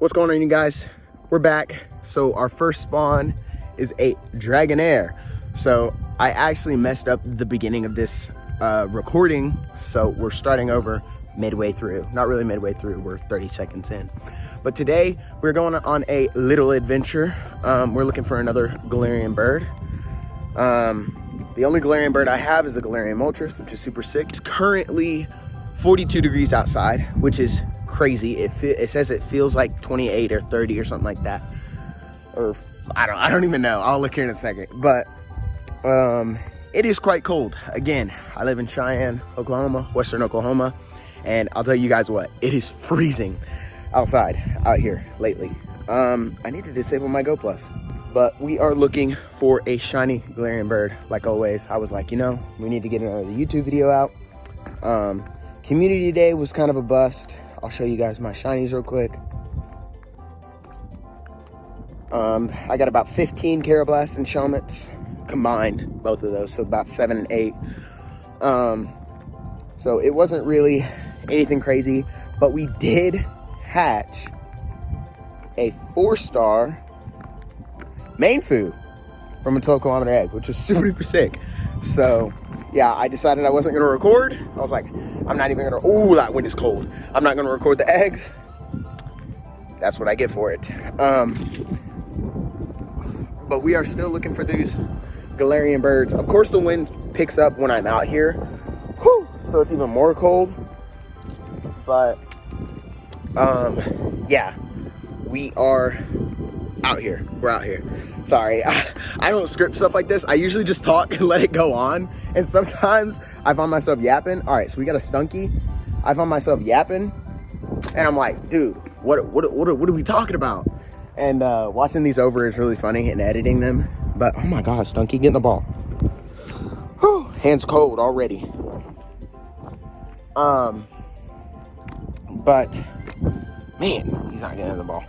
What's going on, you guys? We're back. So our first spawn is a Dragonair. So I actually messed up the beginning of this recording, so we're starting over midway through. Not really midway through, we're 30 seconds in. But today we're going on a little adventure. We're looking for another Galarian bird. The only Galarian bird I have is a Galarian Moltres, which is super sick. It's currently 42 degrees outside, which is crazy. It says it feels like 28 or 30 or something like that. Or I don't even know. I'll look here in a second. But it is quite cold. Again, I live in Cheyenne, Oklahoma, Western Oklahoma, and I'll tell you guys what, it is freezing outside out here lately. I need to disable my Go Plus. But we are looking for a shiny Galarian bird, like always. I was like, you know, we need to get another YouTube video out. Community day was kind of a bust. I'll show you guys my shinies real quick. I got about 15 Carablast and Shelmets combined, both of those, so about 7 and 8. So it wasn't really anything crazy, but we did hatch a 4-star main food from a 12-kilometer egg, which is super duper sick. So yeah, I decided I wasn't gonna record. I was like, I'm not even gonna, ooh, that wind is cold. I'm not gonna record the eggs. That's what I get for it. But we are still looking for these Galarian birds. Of course, the wind picks up when I'm out here. Whew, so it's even more cold. But yeah, we are out here. We're out here. Sorry, I don't script stuff like this. I usually just talk and let it go on. And sometimes I find myself yapping. All right, so we got a Stunky. I find myself yapping, and I'm like, dude, what are we talking about? And watching these over is really funny, and editing them. But oh my God, Stunky, get in the ball. Whew, hands cold already. But man, he's not getting in the ball.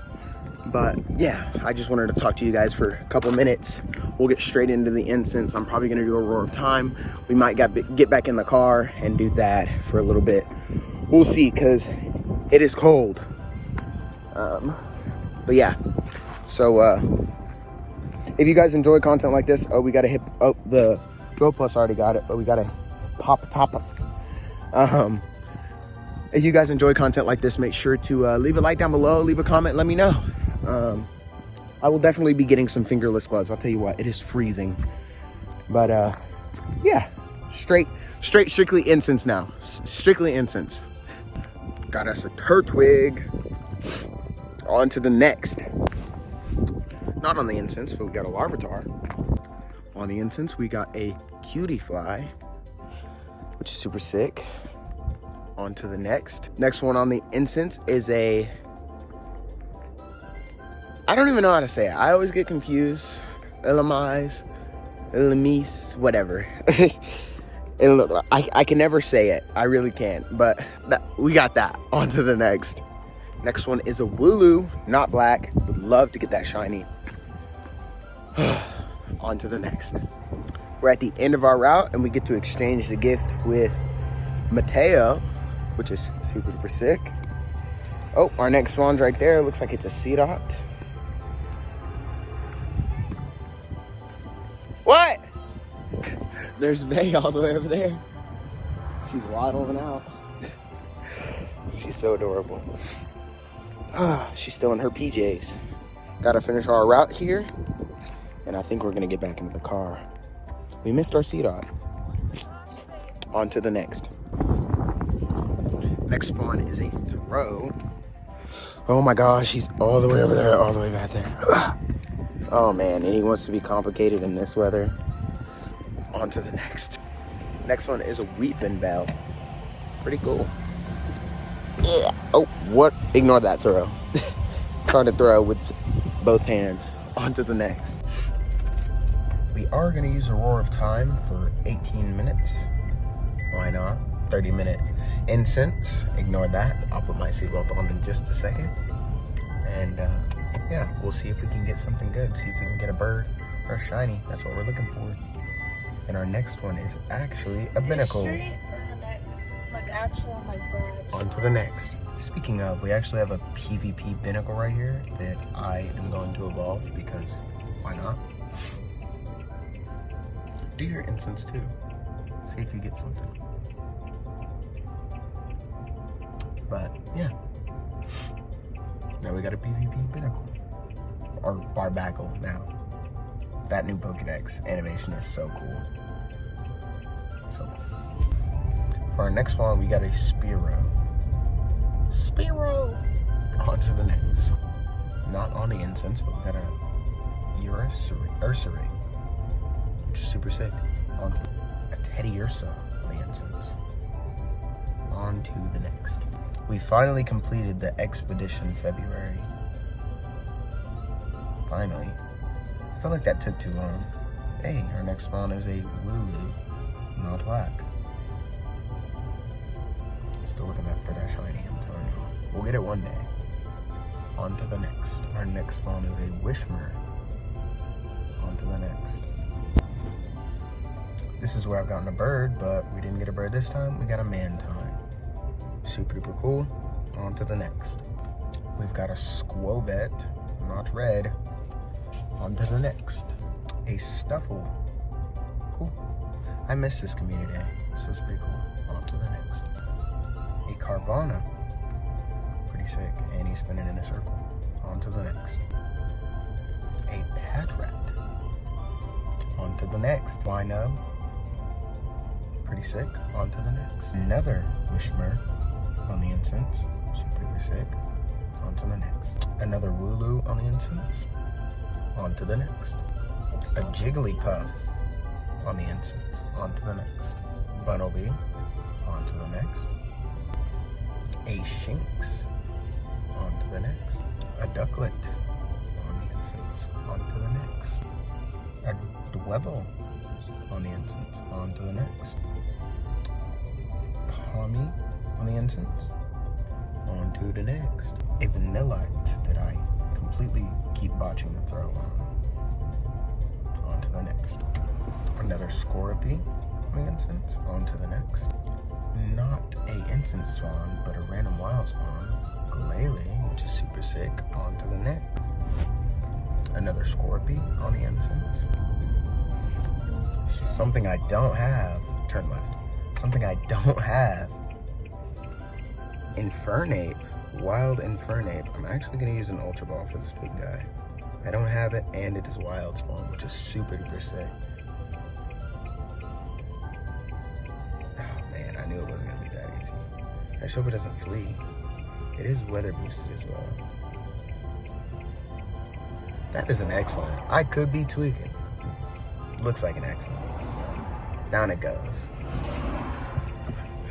But yeah, I just wanted to talk to you guys for a couple minutes. We'll get straight into the incense. I'm probably gonna do a Roar of Time. We might get back in the car and do that for a little bit. We'll see, because it is cold. But yeah, so if you guys enjoy content like this, we gotta hit, the Go Plus already got it, but we gotta pop tapas. If you guys enjoy content like this, make sure to leave a like down below, leave a comment, let me know. I will definitely be getting some fingerless gloves. I'll tell you what, it is freezing. But yeah, strictly incense now. Strictly incense. Got us a Turtwig. On to the next. Not on the incense, but we got a Larvitar. On the incense, we got a Cutie Fly, which is super sick. On to the next. Next one on the incense is a, I don't even know how to say it. I always get confused. DHELMISE, whatever. I can never say it. I really can't. But we got that. On to the next. Next one is a Wooloo, not black. Would love to get that shiny. On to the next. We're at the end of our route, and we get to exchange the gift with Mateo, which is super duper sick. Oh, our next spawn's right there. Looks like it's a C-Dot. What? There's Bay all the way over there. She's waddling out. She's so adorable. She's still in her PJs. Gotta finish our route here, and I think we're gonna get back into the car. We missed our C-Dot. On to the next. Next spawn is a Throw. Oh my gosh, he's all the way over there, all the way back there. Oh man, and he wants to be complicated in this weather. On to the next. Next one is a Weeping Bell. Pretty cool. Yeah. Oh, what? Ignore that throw. Trying to throw with both hands. On to the next. We are going to use a Roar of Time for 18 minutes. Why not? 30-minute incense. Ignore that. I'll put my seatbelt on in just a second. And yeah, we'll see if we can get something good. See if we can get a bird or a shiny. That's what we're looking for. And our next one is actually a binnacle. Like actual, like bird. On to the next. Speaking of, we actually have a PvP binnacle right here that I am going to evolve because why not? Do your incense too. See if you get something. But yeah. Now we got a PvP binnacle. Or barbacle now. That new Pokedex animation is so cool. So cool. For our next one, we got a Spearow. Spearow! On to the next. Not on the incense, but we got a Ursaring, which is super sick. On to a Teddy Ursa on the incense. On to the next. We finally completed the Expedition February. Finally. I feel like that took too long. Hey, our next spawn is a Wooloo, not black. Still looking up for that shiny, I'm telling you. We'll get it one day. On to the next. Our next spawn is a Wishmer. On to the next. This is where I've gotten a bird, but we didn't get a bird this time. We got a Mantine. Super duper cool. On to the next. We've got a Squovet, not red. On to the next. A Stuffle. Cool. I missed this community day, so it's pretty cool. On to the next. A Carvana. Pretty sick. And he's spinning in a circle. On to the next. A Patrat. On to the next. Wino. Pretty sick. On to the next. Another Wishmer on the incense. Super sick. On to the next. Another Wooloo on the incense. On to the next. A Jigglypuff on the incense. On to the next. Bunnelby. On to the next. A Shinx. On to the next. A Ducklet on the incense. On to the next. A Dwebble on the incense. On to the next. Pommy on the incense. On to the next. A Vanillite that I completely keep botching the throw on. On to the next. Another Scorpy on the incense. On to the next. Not a incense spawn, but a random wild spawn. Galarian, which is super sick. On to the next. Another Scorpy on the incense. Something I don't have. Turn left. Something I don't have. Infernape. Wild Infernape. I'm actually going to use an Ultra Ball for this big guy. I don't have it, and it is wild spawn, which is super duper sick. Oh man, I knew it wasn't going to be that easy. I just hope it doesn't flee. It is weather boosted as well. That is an excellent. I could be tweaking. Looks like an excellent. Down it goes.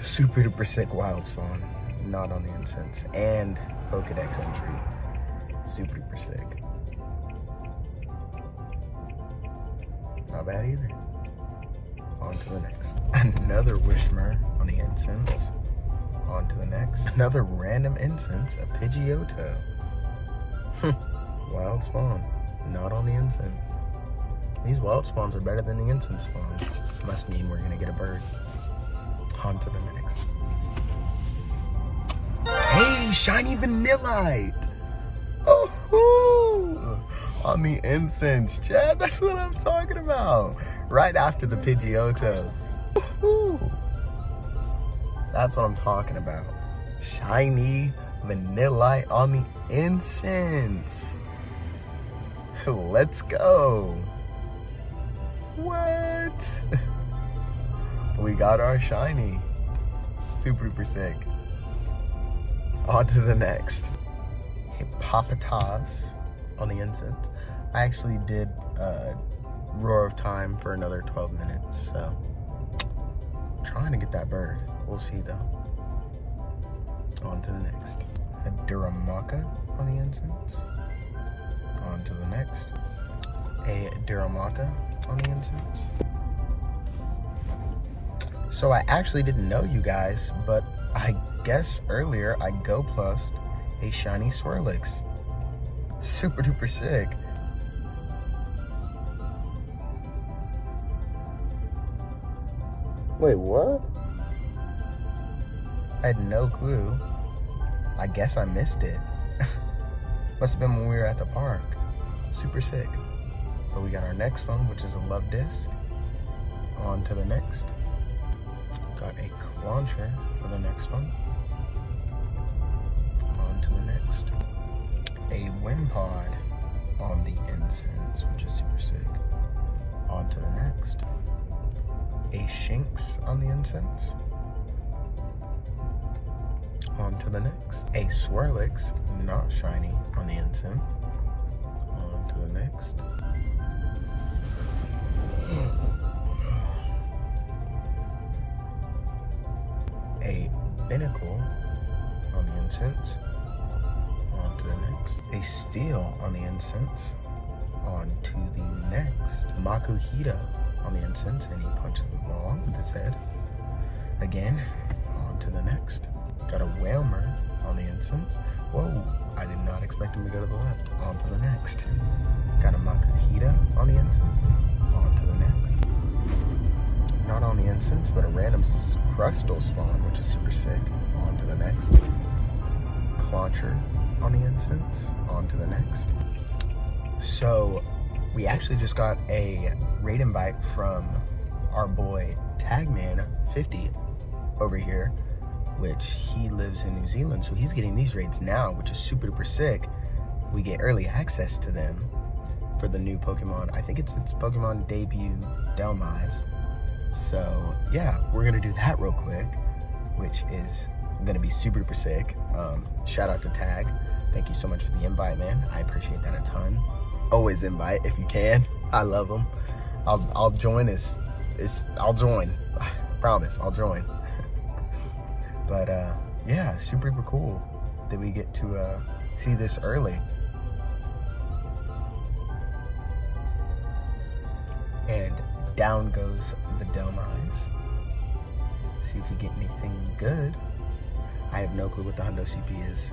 Super duper sick wild spawn. Not on the incense. And Pokedex entry. Super duper sick. Not bad either. On to the next. Another Wishmer on the incense. On to the next. Another random incense, a Pidgeotto. Wild spawn. Not on the incense. These wild spawns are better than the incense spawns. Must mean we're gonna get a bird. On to the next. Hey, shiny Vanillite! Oh, on the incense, Chad. That's what I'm talking about. Right after the Pidgeotto. That's what I'm talking about. Shiny Vanillite on the incense. Let's go. What? We got our shiny. Super duper sick. On to the next. Hippopotas on the incense. I actually did Roar of Time for another 12 minutes, so trying to get that bird. We'll see though. On to the next. A Duramaka on the incense. On to the next. A Duramaka on the incense. So I actually didn't know you guys, but I guess earlier I Go Plussed a shiny Swirlix. Super duper sick. Wait, what? I had no clue. I guess I missed it. Must have been when we were at the park. Super sick. But we got our next one, which is a love disc. On to the next. Got a launcher for the next one. On to the next. A wind pod on the incense, which is super sick. On to the next. A Shinx on the incense. On to the next. A Swirlix, not shiny, on the incense. On to the next. A Binnacle on the incense. On to the next. A Steel on the incense. On to the next. Makuhita on the incense, and he punches the ball with his head. Again, on to the next. Got a Whalmer on the incense. Whoa, I did not expect him to go to the left. On to the next. Got a Makuhita on the incense. On to the next. Not on the incense, but a random crustal spawn, which is super sick. On to the next. Clauncher on the incense. On to the next. So, we actually just got a raid invite from our boy Tagman50 over here, which he lives in New Zealand, so he's getting these raids now, which is super duper sick. We get early access to them for the new Pokemon. I think it's Pokemon debut DHELMISE. So yeah, we're gonna do that real quick, which is gonna be super duper sick. Shout out to Tag. Thank you so much for the invite, man. I appreciate that a ton. Always invite if you can. I love them. I'll join. I'll join. I promise, I'll join. But yeah, super cool that we get to see this early. And down goes the DHELMISE. See if we get anything good. I have no clue what the Hundo CP is.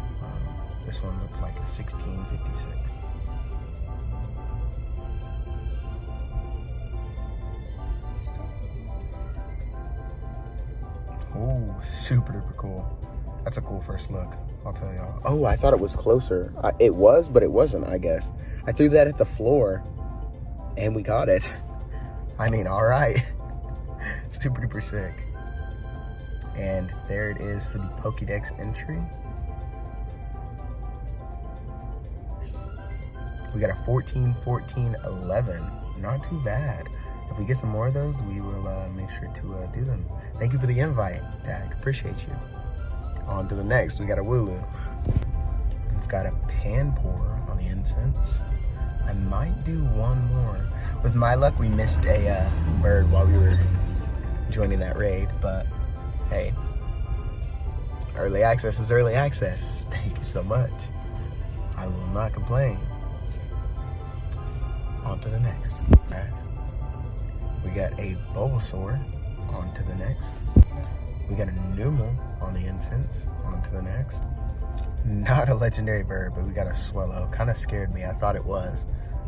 This one looks like a 1656. Oh, super duper cool. That's a cool first look, I'll tell y'all. Oh, I thought it was closer. It was, but it wasn't, I guess. I threw that at the floor and we got it. I mean, all right. Super duper sick. And there it is for the Pokédex entry. We got a 14, 14, 11. Not too bad. If we get some more of those, we will make sure to do them. Thank you for the invite, Tag. Appreciate you. On to the next. We got a Wooloo. We've got a Panpour on the incense. I might do one more. With my luck, we missed a bird while we were joining that raid, but hey, early access is early access. Thank you so much. I will not complain. On to the next. Right. We got a Bulbasaur. On to the next. We got a Numel on the incense. On to the next. Not a legendary bird, but we got a Swellow. Kind of scared me. I thought it was.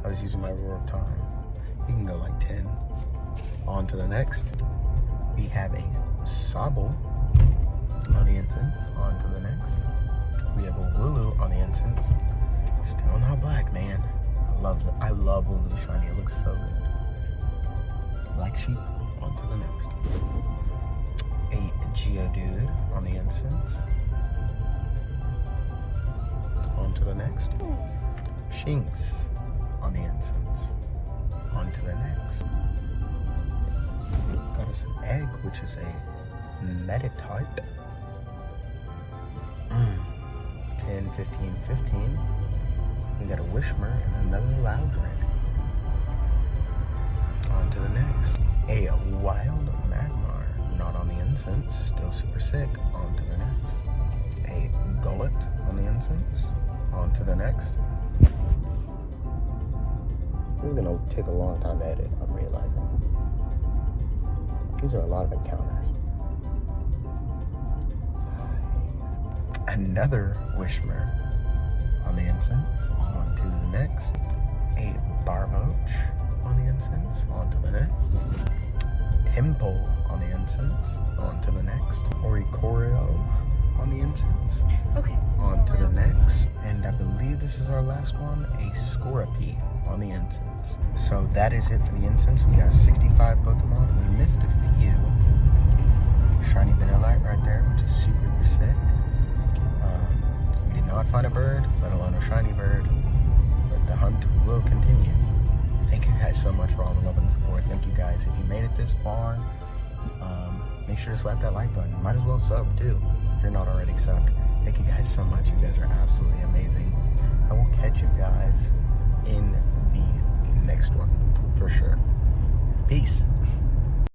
I was using my Roar of Time. You can go like 10. On to the next. We have a Sobble on the incense. On to the next. We have a Wooloo on the incense. Still not black, man. I love Wooloo shiny. It looks so good. Black sheep. On to the next. A Geodude on the incense. On to the next. Shinx on the incense. On to the next. Got us an egg, which is a Meditite. 10, 15, 15. We got a Wishmer and another Loudred. On to the next. A Wild Magmar, not on the incense, still super sick. On to the next. A Gullet on the incense. On to the next. This is gonna take a long time to edit, I'm realizing. These are a lot of encounters. Another Wishmer on the incense. On to the next. A Barboach on the incense. On to the next. Hempole on the incense. On to the next. Oricorio on the incense. Okay. On this is our last one, a Scorpy on the Incense. So that is it for the Incense. We got 65 Pokemon. We missed a few. Shiny Vanillite right there, which is super sick. We did not find a bird, let alone a shiny bird, but the hunt will continue. Thank you guys so much for all the love and support. Thank you guys. If you made it this far, make sure to slap that like button. Might as well sub too, if you're not already subbed. Thank you guys so much. You guys are absolutely amazing. I will catch you guys in the next one for sure. Peace.